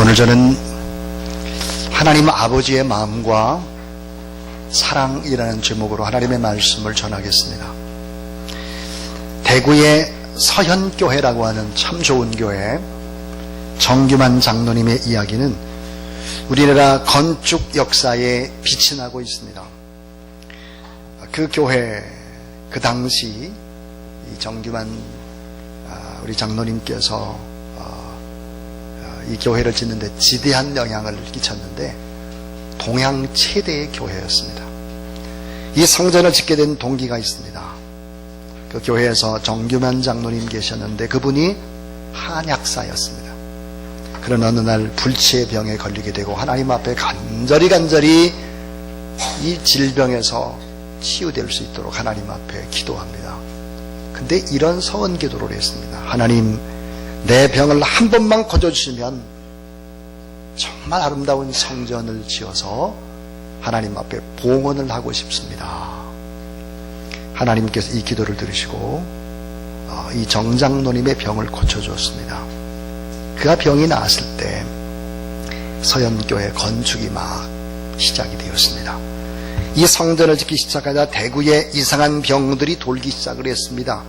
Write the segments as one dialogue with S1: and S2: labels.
S1: 오늘 저는 하나님 아버지의 마음과 사랑이라는 제목으로 하나님의 말씀을 전하겠습니다. 대구의 서현교회라고 하는 참 좋은 교회 정규만 장로님의 이야기는 우리나라 건축 역사에 빛이 나고 있습니다. 그 교회 그 당시 이 정규만 우리 장로님께서 이 교회를 짓는데 지대한 영향을 끼쳤는데 동양 최대의 교회였습니다. 이 성전을 짓게 된 동기가 있습니다. 그 교회에서 정규만 장로님 계셨는데 그분이 한약사였습니다. 그런 어느 날 불치의 병에 걸리게 되고 하나님 앞에 간절히 이 질병에서 치유될 수 있도록 하나님 앞에 기도합니다. 근데 이런 서원 기도를 했습니다. 하나님, 내 병을 한 번만 고쳐주시면 정말 아름다운 성전을 지어서 하나님 앞에 봉헌을 하고 싶습니다. 하나님께서 이 기도를 들으시고 이 정장로님의 병을 고쳐주었습니다. 그가 병이 나았을 때 서현교회 건축이 막 시작이 되었습니다. 이 성전을 짓기 시작하자 대구에 이상한 병들이 돌기 시작을 했습니다.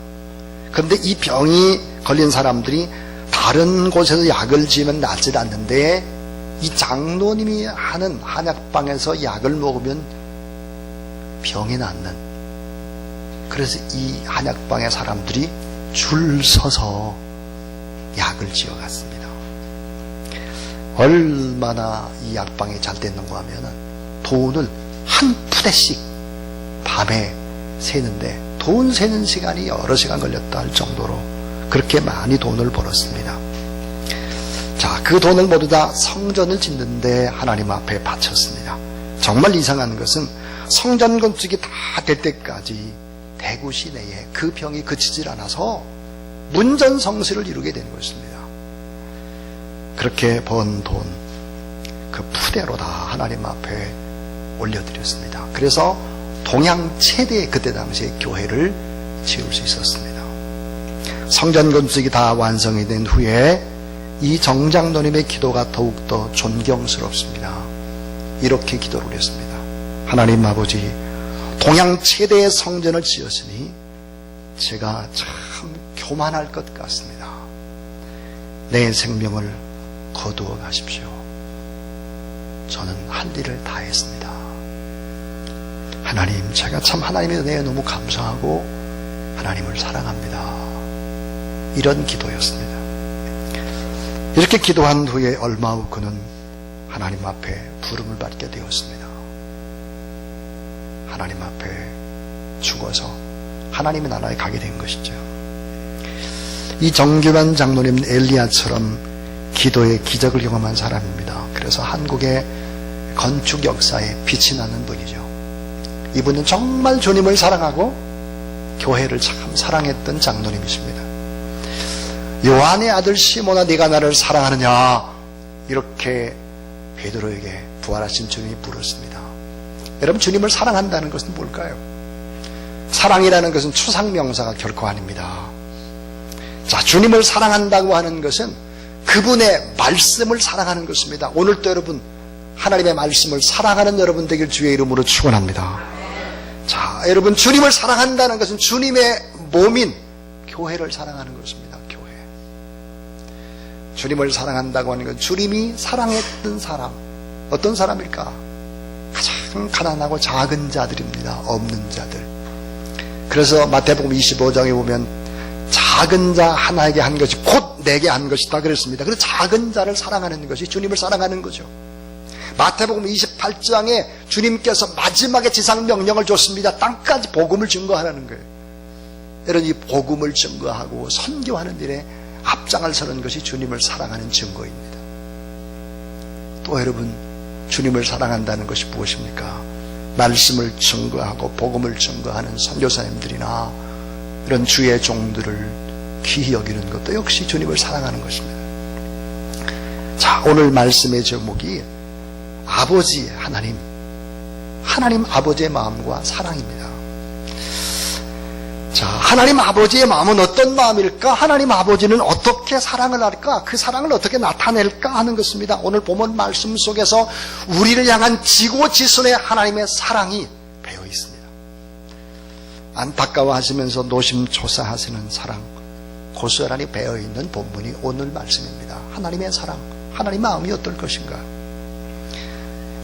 S1: 그런데 이 병이 걸린 사람들이 다른 곳에서 약을 지으면 낫지 않는데 이 장로님이 하는 한약방에서 약을 먹으면 병이 낫는, 그래서 이 한약방의 사람들이 줄 서서 약을 지어갔습니다. 얼마나 이 약방이 잘 됐는가 하면은 돈을 한 푸대씩 밤에 세는데 돈 세는 시간이 여러 시간 걸렸다 할 정도로 그렇게 많이 돈을 벌었습니다. 자, 그 돈을 모두 다 성전을 짓는데 하나님 앞에 바쳤습니다. 정말 이상한 것은 성전 건축이 다 될 때까지 대구 시내에 그 병이 그치질 않아서 문전성시를 이루게 된 것입니다. 그렇게 번 돈 그 푸대로 다 하나님 앞에 올려드렸습니다. 그래서 동양 최대의 그때 당시의 교회를 지을 수 있었습니다. 성전 건축이 다 완성이 된 후에 이 정장로님의 기도가 더욱더 존경스럽습니다. 이렇게 기도를 했습니다. 하나님 아버지, 동양 최대의 성전을 지었으니 제가 참 교만할 것 같습니다. 내 생명을 거두어 가십시오. 저는 할 일을 다 했습니다. 하나님, 제가 참 하나님의 은혜에 너무 감사하고 하나님을 사랑합니다. 이런 기도였습니다. 이렇게 기도한 후에 얼마 후 그는 하나님 앞에 부름을 받게 되었습니다. 하나님 앞에 죽어서 하나님의 나라에 가게 된 것이죠. 이 정규만 장로님 엘리야처럼 기도의 기적을 경험한 사람입니다. 그래서 한국의 건축 역사에 빛이 나는 분이죠. 이분은 정말 주님을 사랑하고 교회를 참 사랑했던 장로님이십니다. 요한의 아들 시몬아, 네가 나를 사랑하느냐, 이렇게 베드로에게 부활하신 주님이 물었습니다. 여러분, 주님을 사랑한다는 것은 뭘까요? 사랑이라는 것은 추상명사가 결코 아닙니다. 자, 주님을 사랑한다고 하는 것은 그분의 말씀을 사랑하는 것입니다. 오늘도 여러분, 하나님의 말씀을 사랑하는 여러분 되길 주의 이름으로 축원합니다. 자, 여러분, 주님을 사랑한다는 것은 주님의 몸인 교회를 사랑하는 것입니다. 교회. 주님을 사랑한다고 하는 건 주님이 사랑했던 사람, 어떤 사람일까? 가장 가난하고 작은 자들입니다. 없는 자들. 그래서 마태복음 25장에 보면 작은 자 하나에게 한 것이 곧 내게 한 것이다 그랬습니다. 그래서 작은 자를 사랑하는 것이 주님을 사랑하는 거죠. 마태복음 28장에 주님께서 마지막에 지상 명령을 줬습니다. 땅까지 복음을 증거하라는 거예요. 여러분, 이 복음을 증거하고 선교하는 일에 앞장을 서는 것이 주님을 사랑하는 증거입니다. 또 여러분, 주님을 사랑한다는 것이 무엇입니까? 말씀을 증거하고 복음을 증거하는 선교사님들이나 이런 주의 종들을 귀히 여기는 것도 역시 주님을 사랑하는 것입니다. 자, 오늘 말씀의 제목이 아버지 하나님 아버지의 마음과 사랑입니다. 자, 하나님 아버지의 마음은 어떤 마음일까? 하나님 아버지는 어떻게 사랑을 할까? 그 사랑을 어떻게 나타낼까 하는 것입니다. 오늘 본문 말씀 속에서 우리를 향한 지고지순의 하나님의 사랑이 배어 있습니다. 안타까워하시면서 노심초사하시는 사랑, 고스란히 배어 있는 본문이 오늘 말씀입니다. 하나님의 사랑, 하나님 마음이 어떨 것인가?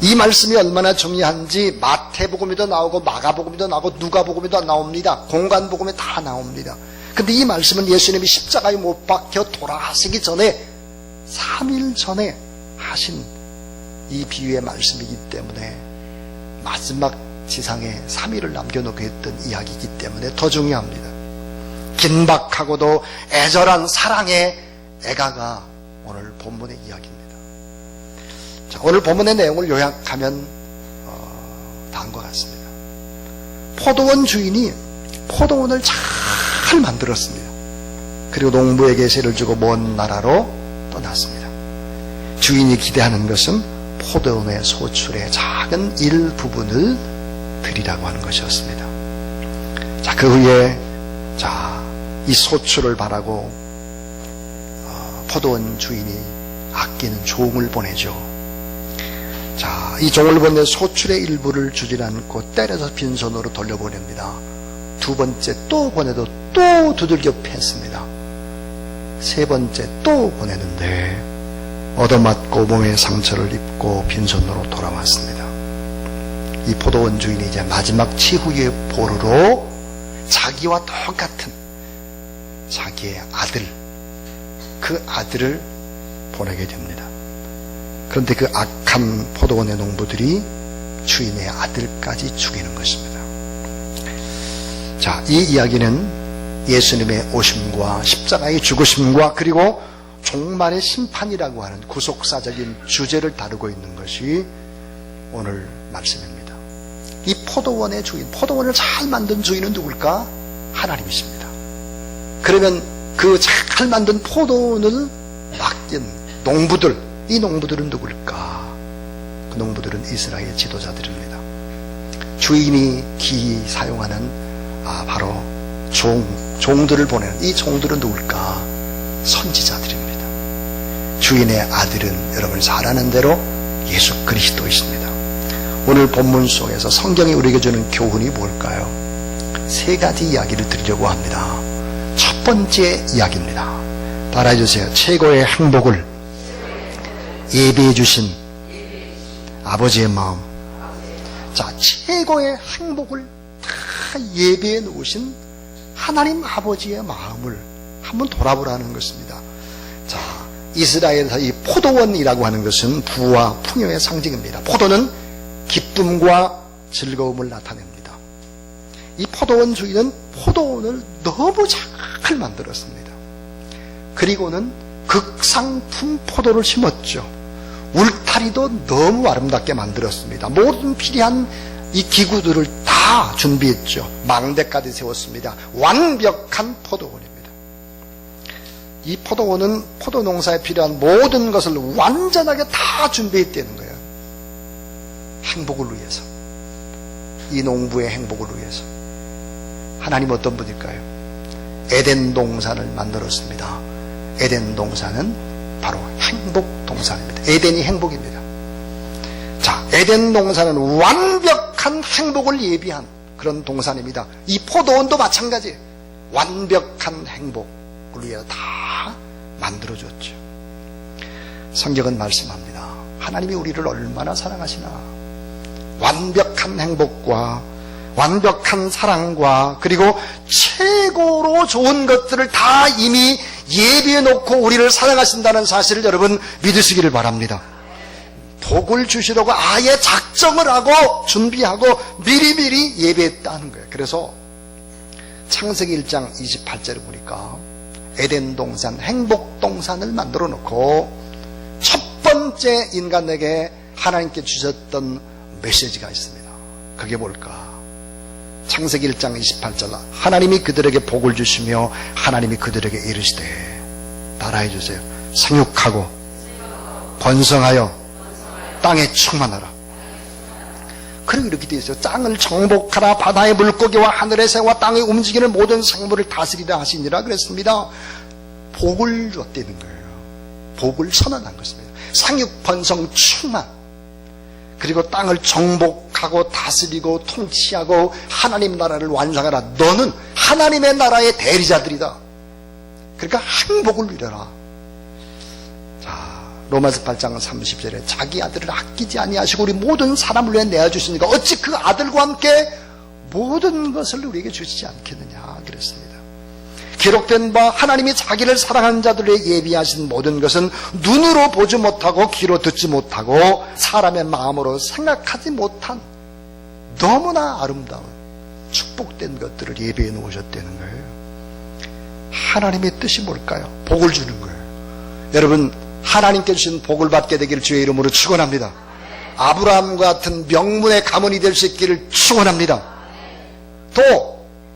S1: 이 말씀이 얼마나 중요한지 마태복음에도 나오고 마가복음에도 나오고 누가복음에도 나옵니다. 공관복음에 다 나옵니다. 근데 이 말씀은 예수님이 십자가에 못 박혀 돌아가시기 전에 3일 전에 하신 이 비유의 말씀이기 때문에 마지막 지상에 3일을 남겨놓고 했던 이야기이기 때문에 더 중요합니다. 긴박하고도 애절한 사랑의 애가가 오늘 본문의 이야기입니다. 자, 오늘 본문의 내용을 요약하면 다음과 같습니다. 포도원 주인이 포도원을 잘 만들었습니다. 그리고 농부에게 세를 주고 먼 나라로 떠났습니다. 주인이 기대하는 것은 포도원의 소출의 작은 일부분을 드리라고 하는 것이었습니다. 자, 그 후에 이 소출을 바라고 포도원 주인이 아끼는 종을 보내죠. 자, 이 종을 보내 소출의 일부를 주질 않고 때려서 빈손으로 돌려보냅니다. 두 번째 또 보내도 또 두들겨 팼습니다. 세 번째 또 보내는데 얻어맞고 몸에 상처를 입고 빈손으로 돌아왔습니다. 이 포도원 주인이 이제 마지막 치후의 보루로 자기와 똑같은 자기의 아들, 그 아들을 보내게 됩니다. 그런데 그 악한 포도원의 농부들이 주인의 아들까지 죽이는 것입니다. 자, 이 이야기는 예수님의 오심과 십자가의 죽으심과 그리고 종말의 심판이라고 하는 구속사적인 주제를 다루고 있는 것이 오늘 말씀입니다. 이 포도원의 주인, 포도원을 잘 만든 주인은 누굴까? 하나님이십니다. 그러면 그 잘 만든 포도원을 맡긴 농부들, 이 농부들은 누굴까? 그 농부들은 이스라엘 지도자들입니다. 주인이 기히 사용하는 바로 종들을 보내는 이 종들은 누굴까? 선지자들입니다. 주인의 아들은 여러분 잘 아는 대로 예수 그리스도이십니다. 오늘 본문 속에서 성경이 우리에게 주는 교훈이 뭘까요? 세 가지 이야기를 드리려고 합니다. 첫 번째 이야기입니다. 따라해주세요. 최고의 행복을 예비해 주신 아버지의 마음. 자, 최고의 행복을 다 예비해 놓으신 하나님 아버지의 마음을 한번 돌아보라는 것입니다. 자, 이스라엘에서 이 포도원이라고 하는 것은 부와 풍요의 상징입니다. 포도는 기쁨과 즐거움을 나타냅니다. 이 포도원 주인은 포도원을 너무 잘 만들었습니다. 그리고는 극상품 포도를 심었죠. 울타리도 너무 아름답게 만들었습니다. 모든 필요한 이 기구들을 다 준비했죠. 망대까지 세웠습니다. 완벽한 포도원입니다. 이 포도원은 포도 농사에 필요한 모든 것을 완전하게 다 준비했다는 거예요. 행복을 위해서, 이 농부의 행복을 위해서. 하나님 어떤 분일까요? 에덴 동산을 만들었습니다. 에덴 동산은 바로 행복 동산입니다. 에덴이 행복입니다. 자, 에덴 동산은 완벽한 행복을 예비한 그런 동산입니다. 이 포도원도 마찬가지예요. 완벽한 행복을 위해 다 만들어줬죠. 성경은 말씀합니다. 하나님이 우리를 얼마나 사랑하시나. 완벽한 행복과 완벽한 사랑과 그리고 최고로 좋은 것들을 다 이미 예비해 놓고 우리를 사랑하신다는 사실을 여러분 믿으시기를 바랍니다. 복을 주시려고 아예 작정을 하고 준비하고 미리미리 예비했다는 거예요. 그래서 창세기 1장 28절을 보니까 에덴 동산, 행복 동산을 만들어 놓고 첫 번째 인간에게 하나님께 주셨던 메시지가 있습니다. 그게 뭘까? 창세기 1장 28절, 하나님이 그들에게 복을 주시며 하나님이 그들에게 이르시되, 따라해 주세요. 생육하고 번성하여 땅에 충만하라. 그리고 이렇게 되어 있어요. 땅을 정복하라. 바다의 물고기와 하늘의 새와 땅에 움직이는 모든 생물을 다스리라 하시니라 그랬습니다. 복을 줬다는 거예요. 복을 선언한 것입니다. 상육 번성 충만, 그리고 땅을 정복하고 다스리고 통치하고 하나님 나라를 완성하라. 너는 하나님의 나라의 대리자들이다. 그러니까 행복을 누려라. 자, 로마서 8장 30절에 자기 아들을 아끼지 아니하시고 우리 모든 사람을 위해 내어주시니까 어찌 그 아들과 함께 모든 것을 우리에게 주시지 않겠느냐 그랬습니다. 기록된 바 하나님이 자기를 사랑하는 자들에게 예비하신 모든 것은 눈으로 보지 못하고 귀로 듣지 못하고 사람의 마음으로 생각하지 못한 너무나 아름다운 축복된 것들을 예비해 놓으셨다는 거예요. 하나님의 뜻이 뭘까요? 복을 주는 거예요. 여러분, 하나님께 주신 복을 받게 되기를 주의 이름으로 축원합니다. 아브라함 같은 명문의 가문이 될 수 있기를 축원합니다. 또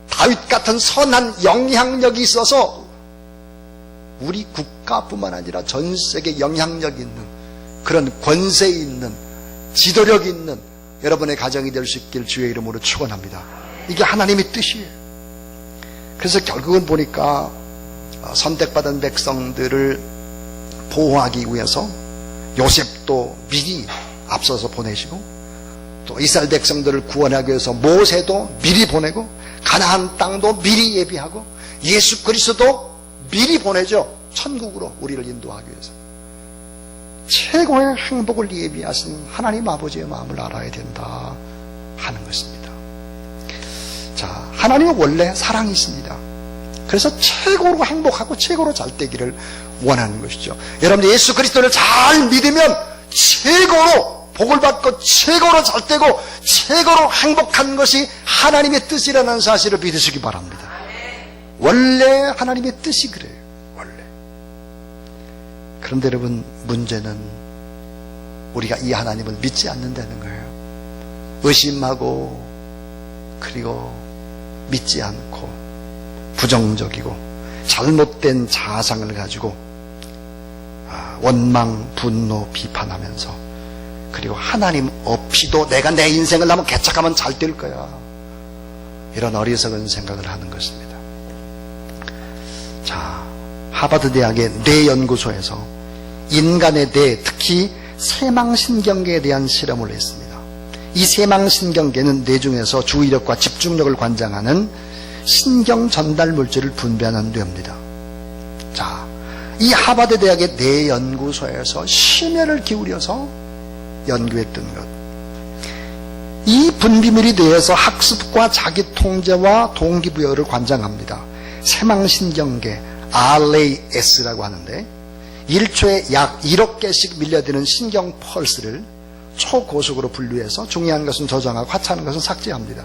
S1: 다윗 같은 선한 영향력이 있어서 우리 국가뿐만 아니라 전 세계에 영향력 있는 그런 권세 있는 지도력 있는 여러분의 가정이 될 수 있기를 주의 이름으로 축원합니다. 이게 하나님의 뜻이에요. 그래서 결국은 보니까 선택받은 백성들을 보호하기 위해서 요셉도 미리 앞서서 보내시고, 또 이스라엘 백성들을 구원하기 위해서 모세도 미리 보내고, 가나안 땅도 미리 예비하고, 예수 그리스도도 미리 보내죠. 천국으로 우리를 인도하기 위해서. 최고의 행복을 예비하신 하나님 아버지의 마음을 알아야 된다 하는 것입니다. 자, 하나님은 원래 사랑이 있습니다. 그래서 최고로 행복하고 최고로 잘 되기를 원하는 것이죠. 여러분들 예수 그리스도를 잘 믿으면 최고로 복을 받고 최고로 잘 되고 최고로 행복한 것이 하나님의 뜻이라는 사실을 믿으시기 바랍니다. 원래 하나님의 뜻이 그래요. 원래. 그런데 여러분, 문제는 우리가 이 하나님을 믿지 않는다는 거예요. 의심하고, 그리고 믿지 않고, 부정적이고 잘못된 자아상을 가지고 원망, 분노, 비판하면서, 그리고 하나님 없이도 내가 내 인생을 한번 개척하면 잘 될 거야, 이런 어리석은 생각을 하는 것입니다. 자, 하버드 대학의 뇌연구소에서 인간의 뇌, 특히 세망신경계에 대한 실험을 했습니다. 이 세망신경계는 뇌 중에서 주의력과 집중력을 관장하는 신경 전달 물질을 분비하는 뇌입니다. 자, 이 하버드 대학의 뇌연구소에서 심혈을 기울여서 연구했던 것, 이 분비물이 뇌에서 학습과 자기 통제와 동기부여를 관장합니다. 세망신경계 RAS라고 하는데 1초에 약 1억 개씩 밀려드는 신경 펄스를 초고속으로 분류해서 중요한 것은 저장하고 하찮은 것은 삭제합니다.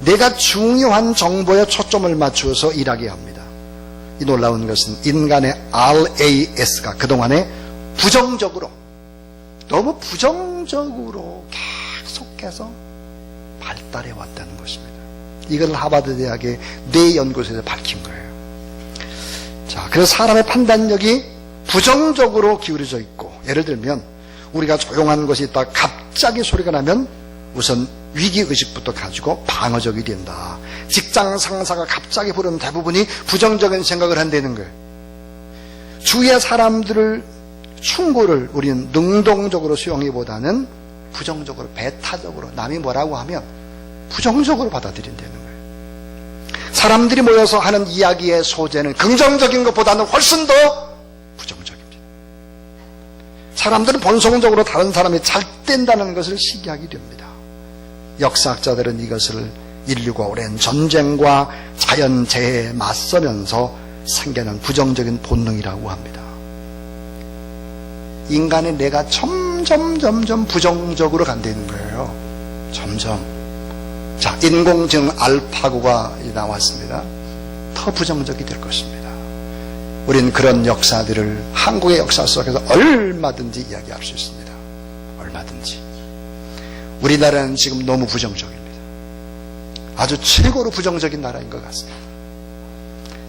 S1: 내가 중요한 정보에 초점을 맞추어서 일하게 합니다. 이 놀라운 것은 인간의 RAS가 그동안에 부정적으로, 너무 부정적으로 계속해서 발달해 왔다는 것입니다. 이걸 하버드 대학의 뇌연구소에서 밝힌 거예요. 자, 그래서 사람의 판단력이 부정적으로 기울여져 있고, 예를 들면 우리가 조용한 곳이 있다 갑자기 소리가 나면 우선 위기의식부터 가지고 방어적이 된다. 직장 상사가 갑자기 부르면 대부분이 부정적인 생각을 한다는 거예요. 주위의 사람들을 충고를 우리는 능동적으로 수용하기보다는 부정적으로, 배타적으로, 남이 뭐라고 하면 부정적으로 받아들인다는 거예요. 사람들이 모여서 하는 이야기의 소재는 긍정적인 것보다는 훨씬 더 부정적입니다. 사람들은 본성적으로 다른 사람이 잘 된다는 것을 시기하게 됩니다. 역사학자들은 이것을 인류가 오랜 전쟁과 자연재해에 맞서면서 생겨난 부정적인 본능이라고 합니다. 인간의 뇌가 점점 부정적으로 간다는 거예요. 점점. 자, 인공지능 알파고가 나왔습니다. 더 부정적이 될 것입니다. 우린 그런 역사들을 한국의 역사 속에서 얼마든지 이야기할 수 있습니다. 얼마든지. 우리나라는 지금 너무 부정적입니다. 아주 최고로 부정적인 나라인 것 같습니다.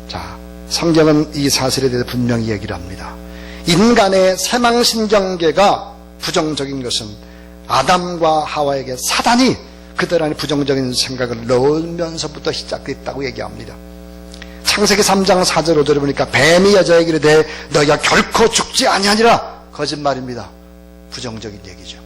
S1: 자, 성경은 이 사실에 대해서 분명히 얘기를 합니다. 인간의 세망신경계가 부정적인 것은 아담과 하와에게 사단이 그들 안에 부정적인 생각을 넣으면서부터 시작됐다고 얘기합니다. 창세기 3장 4절 5절에 보니까 뱀이 여자에게 이르되 너희가 결코 죽지 아니하니라. 거짓말입니다. 부정적인 얘기죠.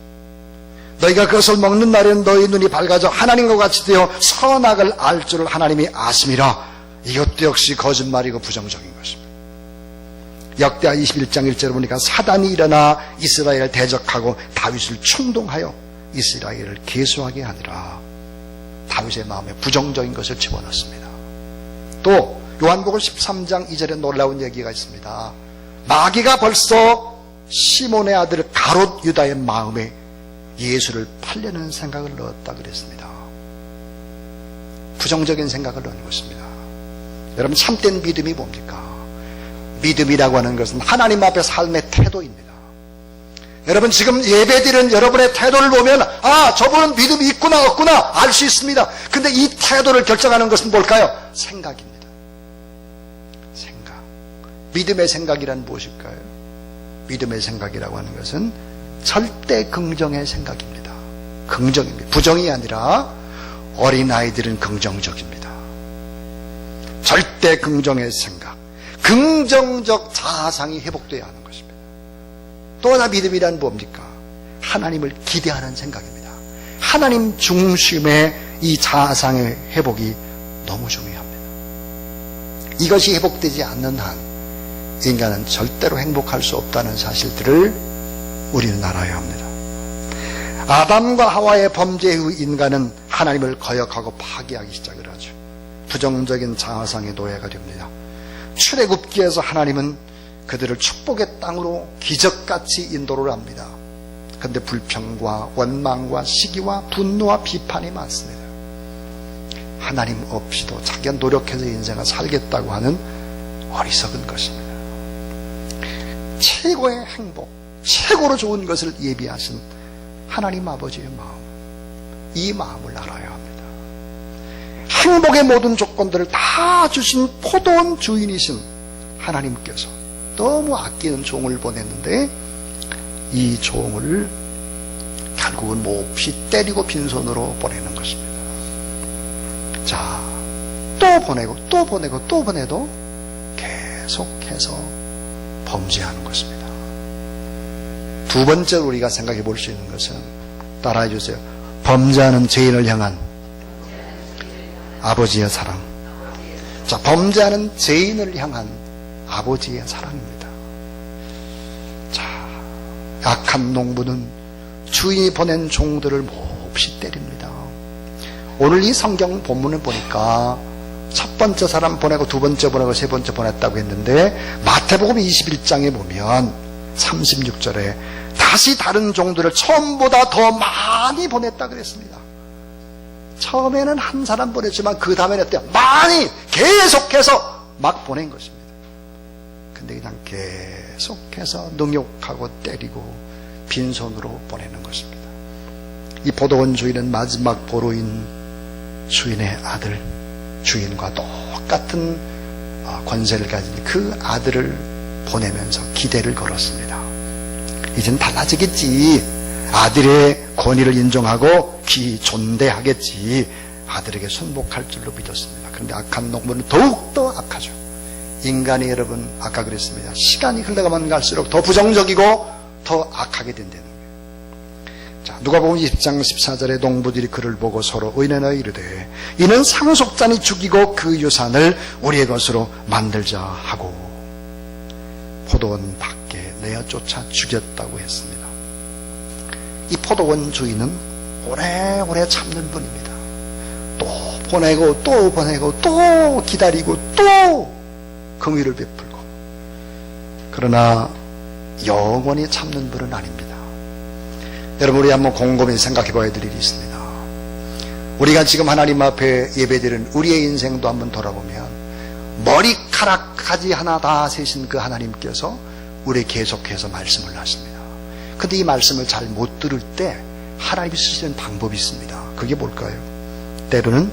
S1: 너희가 그것을 먹는 날에는 너희 눈이 밝아져 하나님과 같이 되어 선악을 알 줄을 하나님이 아심이라. 이것도 역시 거짓말이고 부정적인 것입니다. 역대하 21장 1절에 보니까 사단이 일어나 이스라엘을 대적하고 다윗을 충동하여 이스라엘을 계수하게 하니라. 다윗의 마음에 부정적인 것을 집어넣습니다. 또 요한복음 13장 2절에 놀라운 얘기가 있습니다. 마귀가 벌써 시몬의 아들 가롯 유다의 마음에 예수를 팔려는 생각을 넣었다 그랬습니다. 부정적인 생각을 넣은 것입니다. 여러분, 참된 믿음이 뭡니까? 믿음이라고 하는 것은 하나님 앞에 삶의 태도입니다. 여러분, 지금 예배드리는 여러분의 태도를 보면 저분은 믿음이 있구나 없구나 알 수 있습니다. 근데 이 태도를 결정하는 것은 뭘까요? 생각입니다. 생각. 믿음의 생각이란 무엇일까요? 믿음의 생각이라고 하는 것은 절대 긍정의 생각입니다. 긍정입니다. 부정이 아니라 어린아이들은 긍정적입니다. 절대 긍정의 생각, 긍정적 자아상이 회복되어야 하는 것입니다. 또 하나 믿음이란 뭡니까? 하나님을 기대하는 생각입니다. 하나님 중심의 이 자아상의 회복이 너무 중요합니다. 이것이 회복되지 않는 한 인간은 절대로 행복할 수 없다는 사실들을 우리는 알아야 합니다. 아담과 하와의 범죄 후 인간은 하나님을 거역하고 파괴하기 시작을 하죠. 부정적인 자아상의 노예가 됩니다. 출애굽기에서 하나님은 그들을 축복의 땅으로 기적같이 인도를 합니다. 그런데 불평과 원망과 시기와 분노와 비판이 많습니다. 하나님 없이도 자기가 노력해서 인생을 살겠다고 하는 어리석은 것입니다. 최고의 행복, 최고로 좋은 것을 예비하신 하나님 아버지의 마음, 이 마음을 알아야 합니다. 행복의 모든 조건들을 다 주신 포도원 주인이신 하나님께서 너무 아끼는 종을 보냈는데 이 종을 결국은 몹시 때리고 빈손으로 보내는 것입니다. 자, 또 보내고 또 보내고 또 보내도 계속해서 범죄하는 것입니다. 두 번째로 우리가 생각해 볼 수 있는 것은, 따라해 주세요. 범죄하는 죄인을 향한 아버지의 사랑. 자, 범죄하는 죄인을 향한 아버지의 사랑입니다. 자, 악한 농부는 주인이 보낸 종들을 몹시 때립니다. 오늘 이 성경 본문을 보니까 첫 번째 사람 보내고 두 번째 보내고 세 번째 보냈다고 했는데, 마태복음 21장에 보면 36절에 다시 다른 종들을 처음보다 더 많이 보냈다 그랬습니다. 처음에는 한 사람 보냈지만 그 다음에는 어때요? 많이 계속해서 막 보낸 것입니다. 근데 그냥 계속해서 능욕하고 때리고 빈손으로 보내는 것입니다. 이 포도원 주인은 마지막 보루인 주인의 아들, 주인과 똑같은 권세를 가진 그 아들을 보내면서 기대를 걸었습니다. 이젠 달라지겠지. 아들의 권위를 인정하고 존대하겠지. 아들에게 순복할 줄로 믿었습니다. 그런데 악한 농부는 더욱더 악하죠. 인간이, 여러분, 아까 그랬습니다. 시간이 흘러가면 갈수록 더 부정적이고 더 악하게 된다는 거예요. 자, 누가복음 20장 14절에 농부들이 그를 보고 서로 의논하여 이르되 이는 상속자니 죽이고 그 유산을 우리의 것으로 만들자 하고 포도원 밖에 내어 쫓아 죽였다고 했습니다. 이 포도원 주인은 오래오래 참는 분입니다. 또 보내고 또 보내고 또 기다리고 또 긍휼을 베풀고, 그러나 영원히 참는 분은 아닙니다. 여러분, 우리 한번 곰곰이 생각해 봐야 될 일이 있습니다. 우리가 지금 하나님 앞에 예배드리는 우리의 인생도 한번 돌아보면 머리카락까지 하나 다 세신 그 하나님께서 우리에게 계속해서 말씀을 하십니다. 근데 이 말씀을 잘 못 들을 때 하나님이 쓰시는 방법이 있습니다. 그게 뭘까요? 때로는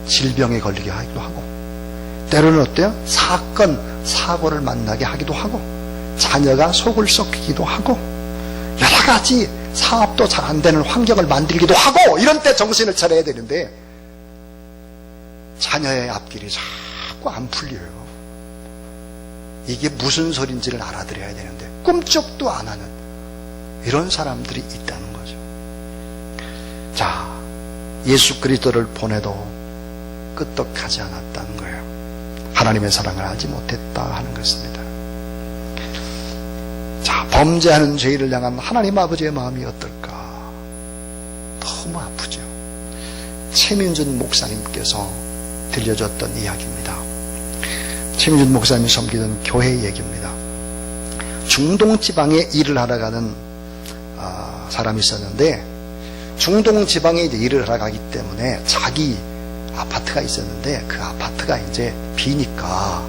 S1: 질병에 걸리게 하기도 하고, 때로는 어때요? 사고를 만나게 하기도 하고, 자녀가 속을 썩히기도 하고, 여러 가지 사업도 잘 안 되는 환경을 만들기도 하고, 이런 때 정신을 차려야 되는데 자녀의 앞길이 자꾸 안 풀려요. 이게 무슨 소린지를 알아들어야 되는데 꿈쩍도 안 하는 이런 사람들이 있다는 거죠. 자, 예수 그리스도를 보내도 끄떡하지 않았다는 거예요. 하나님의 사랑을 알지 못했다 하는 것입니다. 자, 범죄하는 죄인을 향한 하나님 아버지의 마음이 어떨까? 너무 아프죠. 최민준 목사님께서 들려줬던 이야기입니다. 최민준 목사님이 섬기던 교회 얘기입니다. 중동 지방에 일을 하러 가는 사람이 있었는데, 중동 지방에 이제 일을 하러 가기 때문에 자기 아파트가 있었는데 그 아파트가 이제 비니까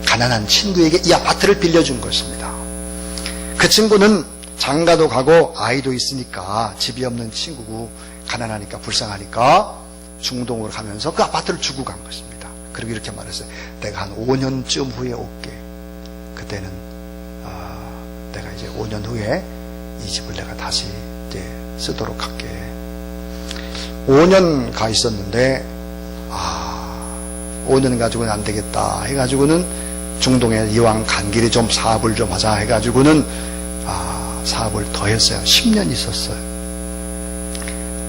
S1: 가난한 친구에게 이 아파트를 빌려준 것입니다. 그 친구는 장가도 가고 아이도 있으니까 집이 없는 친구고 가난하니까 불쌍하니까 중동으로 가면서 그 아파트를 주고 간 것입니다. 그리고 이렇게 말했어요. 내가 한 5년쯤 후에 올게. 그때는 내가 이제 5년 후에 이 집을 내가 다시 이제 쓰도록 할게. 5년 가 있었는데 5년 가지고는 안 되겠다 해가지고는 중동에 이왕 간 길에 좀 사업을 좀 하자 해가지고는 사업을 더 했어요. 10년 있었어요.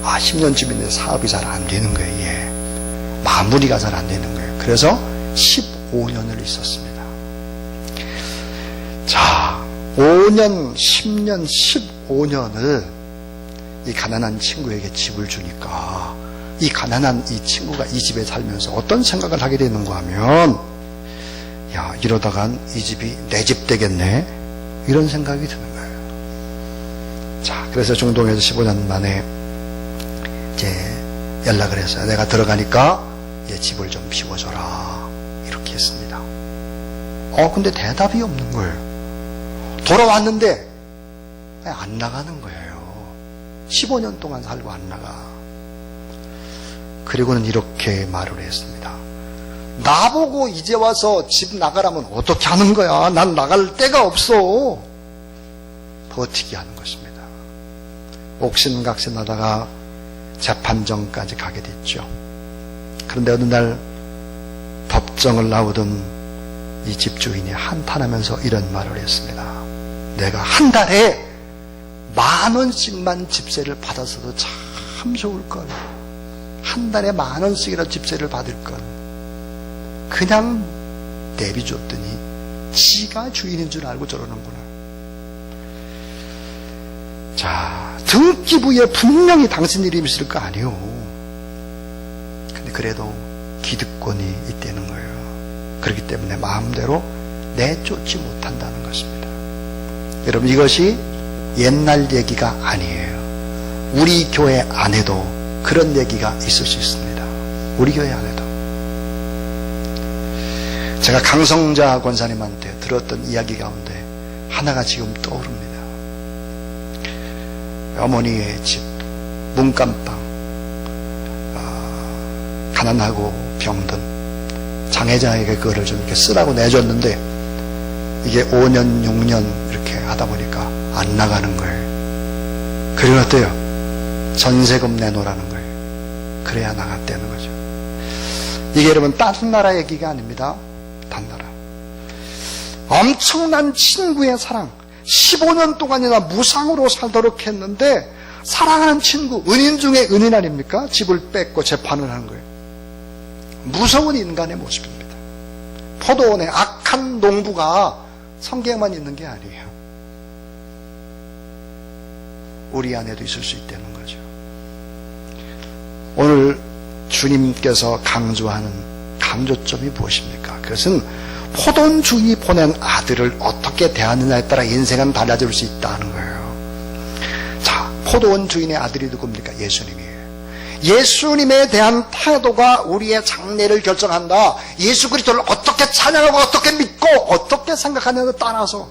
S1: 10년쯤인데 사업이 잘 안 되는 거예요. 예. 마무리가 잘 안 되는 거예요. 그래서 15년을 있었습니다. 자, 5년, 10년, 15년을 이 가난한 친구에게 집을 주니까 이 가난한 이 친구가 이 집에 살면서 어떤 생각을 하게 되는가 하면, 야, 이러다간 이 집이 내 집 되겠네, 이런 생각이 드는 거예요. 자, 그래서 중동에서 15년 만에 이제 연락을 했어요. 내가 들어가니까 얘 집을 좀 비워줘라, 이렇게 했습니다. 근데 대답이 없는 거예요. 돌아왔는데 안 나가는 거예요. 15년 동안 살고 안 나가. 그리고는 이렇게 말을 했습니다. 나보고 이제 와서 집 나가라면 어떻게 하는 거야? 난 나갈 데가 없어. 버티게 하는 것입니다. 옥신각신하다가 재판정까지 가게 됐죠. 그런데 어느 날 법정을 나오던 이 집주인이 한탄하면서 이런 말을 했습니다. 내가 한 달에 10,000원씩만 집세를 받았어도 참 좋을걸. 한 달에 10,000원씩이라도 집세를 받을걸. 그냥 내비줬더니 지가 주인인 줄 알고 저러는구나. 자, 등기부에 분명히 당신 이름이 있을 거 아니에요. 근데 그래도 기득권이 있다는 거예요. 그렇기 때문에 마음대로 내쫓지 못한다는 것입니다. 여러분, 이것이 옛날 얘기가 아니에요. 우리 교회 안에도 그런 얘기가 있을 수 있습니다. 우리 교회 안에도. 제가 강성자 권사님한테 들었던 이야기 가운데 하나가 지금 떠오릅니다. 어머니의 집, 문간방, 가난하고 병든 장애자에게 그거를 좀 이렇게 쓰라고 내줬는데 이게 5년, 6년 이렇게 하다 보니까 안 나가는 거예요. 그리고 어때요? 전세금 내놓으라는 거예요. 그래야 나갔다는 거죠. 이게 여러분 다른 나라 얘기가 아닙니다. 다른 나라. 엄청난 친구의 사랑. 15년 동안이나 무상으로 살도록 했는데 사랑하는 친구, 은인 중에 은인 아닙니까? 집을 뺏고 재판을 하는 거예요. 무서운 인간의 모습입니다. 포도원의 악한 농부가 성경에만 있는 게 아니에요. 우리 안에도 있을 수 있다는 거죠. 오늘 주님께서 강조하는 강조점이 무엇입니까? 그것은 포도원 주인이 보낸 아들을 어떻게 대하느냐에 따라 인생은 달라질 수 있다는 거예요. 자, 포도원 주인의 아들이 누굽니까? 예수님이에요. 예수님에 대한 태도가 우리의 장래를 결정한다. 예수 그리스도를 어떻게 찬양하고 어떻게 믿고 어떻게 생각하느냐에 따라서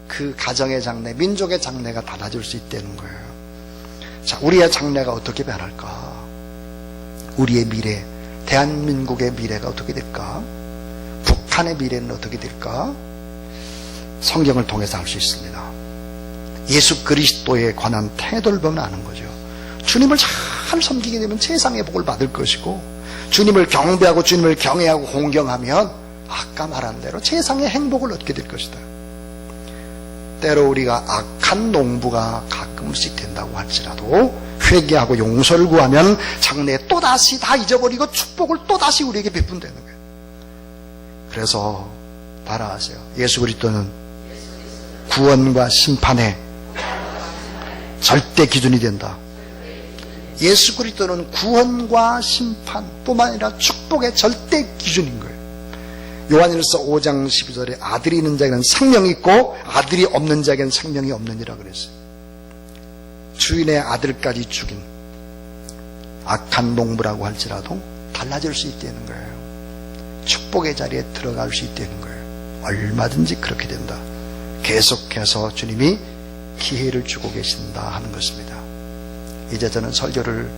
S1: 그 가정의 장래, 민족의 장래가 달라질 수 있다는 거예요. 자, 우리의 장래가 어떻게 변할까? 우리의 미래, 대한민국의 미래가 어떻게 될까? 북한의 미래는 어떻게 될까? 성경을 통해서 알 수 있습니다. 예수 그리스도에 관한 태도를 보면 아는 거죠. 주님을 잘 섬기게 되면 세상의 복을 받을 것이고, 주님을 경배하고 주님을 경외하고 공경하면 아까 말한 대로 세상의 행복을 얻게 될 것이다. 때로 우리가 악한 농부가 가끔씩 된다고 할지라도 회개하고 용서를 구하면 장래에 또다시 다 잊어버리고 축복을 또다시 우리에게 베푼다는 거예요. 그래서 따라하세요. 예수 그리스도는 구원과 심판의 절대 기준이 된다. 예수 그리스도는 구원과 심판뿐만 아니라 축복의 절대 기준인 거예요. 요한일서 5장 12절에 아들이 있는 자에게는 생명이 있고 아들이 없는 자에게는 생명이 없느니라 그랬어요. 주인의 아들까지 죽인 악한 농부라고 할지라도 달라질 수 있다는 거예요. 축복의 자리에 들어갈 수 있다는 거예요. 얼마든지 그렇게 된다. 계속해서 주님이 기회를 주고 계신다 하는 것입니다. 이제 저는 설교를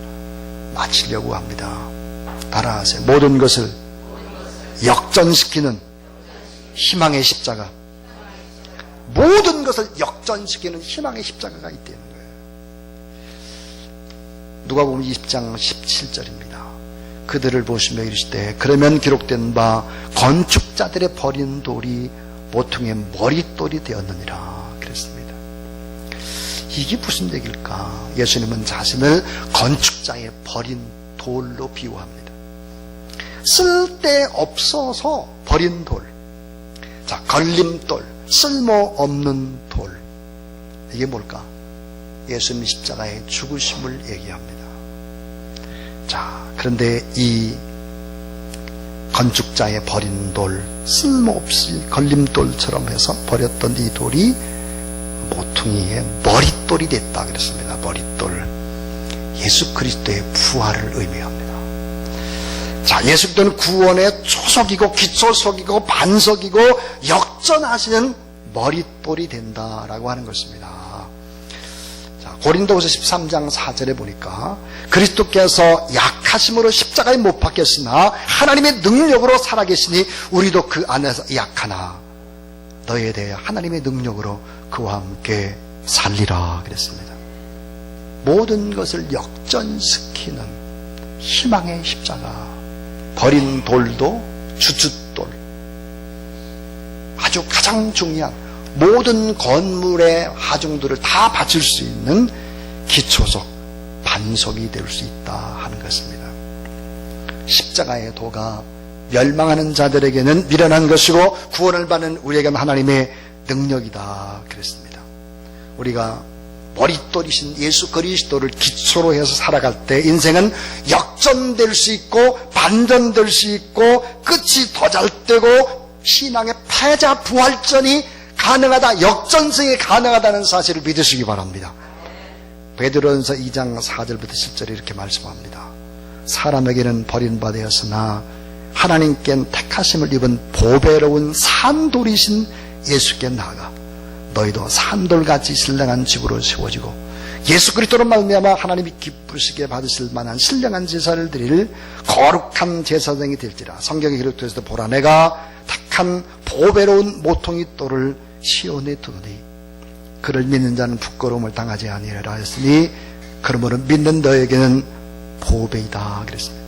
S1: 마치려고 합니다. 따라하세요. 모든 것을 역전시키는 희망의 십자가. 모든 것을 역전시키는 희망의 십자가가 있다는 거예요. 누가복음 20장 17절입니다. 그들을 보시며 이르시되 그러면 기록된 바 건축자들의 버린 돌이 모퉁이의 머릿돌이 되었느니라 그랬습니다. 이게 무슨 얘기일까? 예수님은 자신을 건축자의 버린 돌로 비유합니다. 쓸데없어서 버린 돌, 자, 걸림돌, 쓸모없는 돌. 이게 뭘까? 예수님 십자가의 죽으심을 얘기합니다. 자, 그런데 이 건축자의 버린 돌, 쓸모없이 걸림돌처럼 해서 버렸던 이 돌이 모퉁이의 머릿돌이 됐다 그랬습니다. 머릿돌. 예수 그리스도의 부활을 의미합니다. 자, 예수 그리스도는 구원의 초석이고 기초석이고 반석이고 역전하시는 머릿돌이 된다라고 하는 것입니다. 자, 고린도후서 13장 4절에 보니까 그리스도께서 약하심으로 십자가에 못 박혔으나 하나님의 능력으로 살아계시니 우리도 그 안에서 약하나 너희에 대해 하나님의 능력으로 그와 함께 살리라 그랬습니다. 모든 것을 역전시키는 희망의 십자가. 버린 돌도 주춧돌, 아주 가장 중요한 모든 건물의 하중들을 다 받칠 수 있는 기초석, 반석이 될 수 있다 하는 것입니다. 십자가의 도가 멸망하는 자들에게는 미련한 것이고 구원을 받는 우리에게는 하나님의 능력이다 그랬습니다. 우리가 머릿돌이신 예수 그리스도를 기초로 해서 살아갈 때 인생은 역전될 수 있고 반전될 수 있고 끝이 더 잘 되고 신앙의 패자 부활전이 가능하다, 역전승이 가능하다는 사실을 믿으시기 바랍니다. 베드로전서 2장 4절부터 10절에 이렇게 말씀합니다. 사람에게는 버림받았으나 하나님께는 택하심을 입은 보배로운 산돌이신 예수께 나아가 너희도 산돌같이 신령한 집으로 세워지고 예수 그리스도로 말미암아 하나님이 기쁘시게 받으실 만한 신령한 제사를 드릴 거룩한 제사장이 될지라. 성경에 기록되어서 보라 내가 택한 보배로운 모퉁이 돌을 시온에 두니 그를 믿는 자는 부끄러움을 당하지 아니하리라 했으니 그러므로 믿는 너에게는 보배이다 그랬습니다.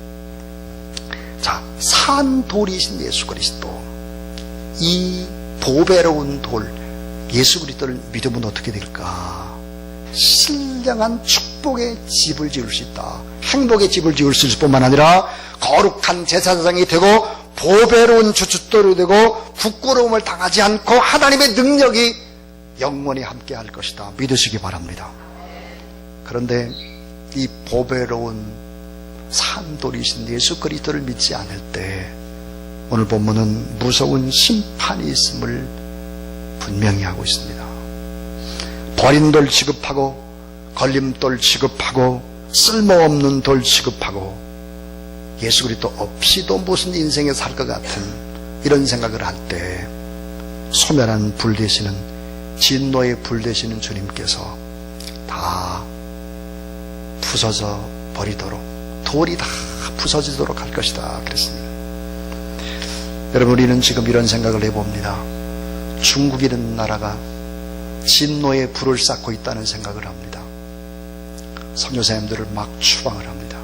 S1: 자, 산돌이신 예수 그리스도, 이 보배로운 돌 예수 그리스도를 믿으면 어떻게 될까? 신령한 축복의 집을 지을 수 있다. 행복의 집을 지을 수 있을 뿐만 아니라 거룩한 제사장이 되고 보배로운 주춧돌이 되고 부끄러움을 당하지 않고 하나님의 능력이 영원히 함께 할 것이다. 믿으시기 바랍니다. 그런데 이 보배로운 산돌이신 예수 그리스도를 믿지 않을 때 오늘 본문은 무서운 심판이 있음을 분명히 하고 있습니다. 버린 돌 취급하고 걸림돌 취급하고 쓸모없는 돌 취급하고 예수 그리스도 없이도 무슨 인생에 살 것 같은 이런 생각을 할 때 소멸한 불 되시는 진노의 불 되시는 주님께서 다 부서져 버리도록 돌이 다 부서지도록 할 것이다 그랬습니다. 여러분, 우리는 지금 이런 생각을 해봅니다. 중국이라는 나라가 진노의 불을 쌓고 있다는 생각을 합니다. 선교사님들을 막 추방을 합니다.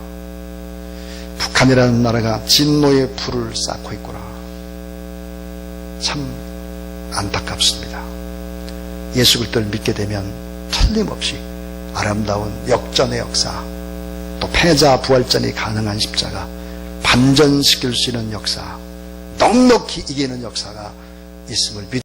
S1: 북한이라는 나라가 진노의 불을 쌓고 있구나. 참 안타깝습니다. 예수 그리스도를 믿게 되면 틀림없이 아름다운 역전의 역사, 또 패자 부활전이 가능한 십자가, 반전시킬 수 있는 역사, 넉넉히 이기는 역사가 있음을 믿습니다.